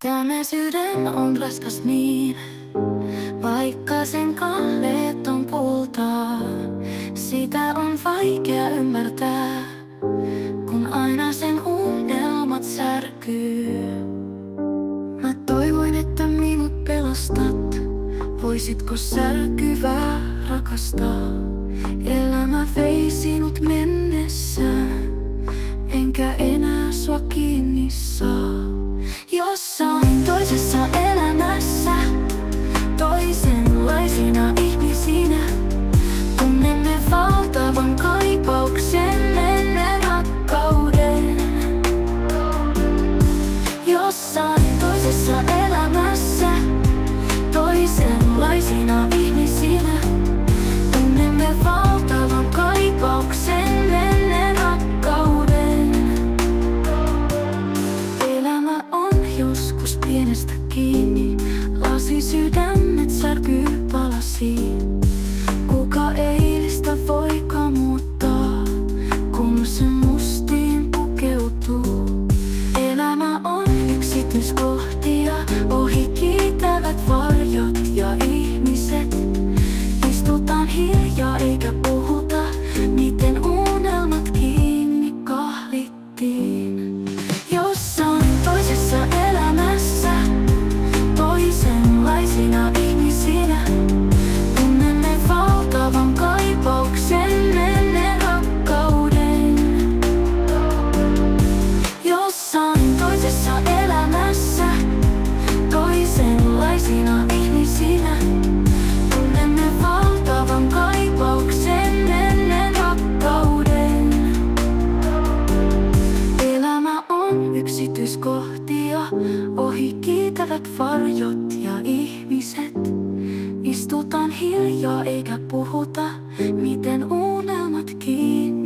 Tämä sydän on raskas niin, vaikka sen kahleet on kultaa. Sitä on vaikea ymmärtää, kun aina sen unelmat särkyy. Mä toivoin, että minut pelastat. Voisitko särkyvää rakastaa? Elämä vei sinut mennessään, enkä enää sua kiinni saa. Jossain toisessa elämässä, toisenlaisina ihmisinä, tunnemme valtavan kaipauksen ennen rakkauden. Jossain toisessa elämässä, toisenlaisina ihmisinä, tunnemme valtavan kaipauksen ennen rakkauden. Elämä on joskus pienestä kiinni, lasi sydämet särkyy palasiin. Kuka eilistä voikaan muuttaa, kun se mustiin pukeutuu. Elämä on yksityiskohtia, ohi kiitävät varjot ja ihmiset. Istutaan hiljaa eikä puhuta, miten unelmat kiinni kahlittiin. Jossain toisessa elämässä, toisenlaisina ihmisinä, tunnemme valtavan kaipauksen ennen rakkauden. Jossain toisessa elämässä, toisenlaisina ihmisinä, tunnemme valtavan kaipauksen ennen rakkauden. Elämä on yksityiskohtia, ohi kiitävät varjot ja ihmiset. Istutaan hiljaa eikä puhuta, miten unelmat kiinni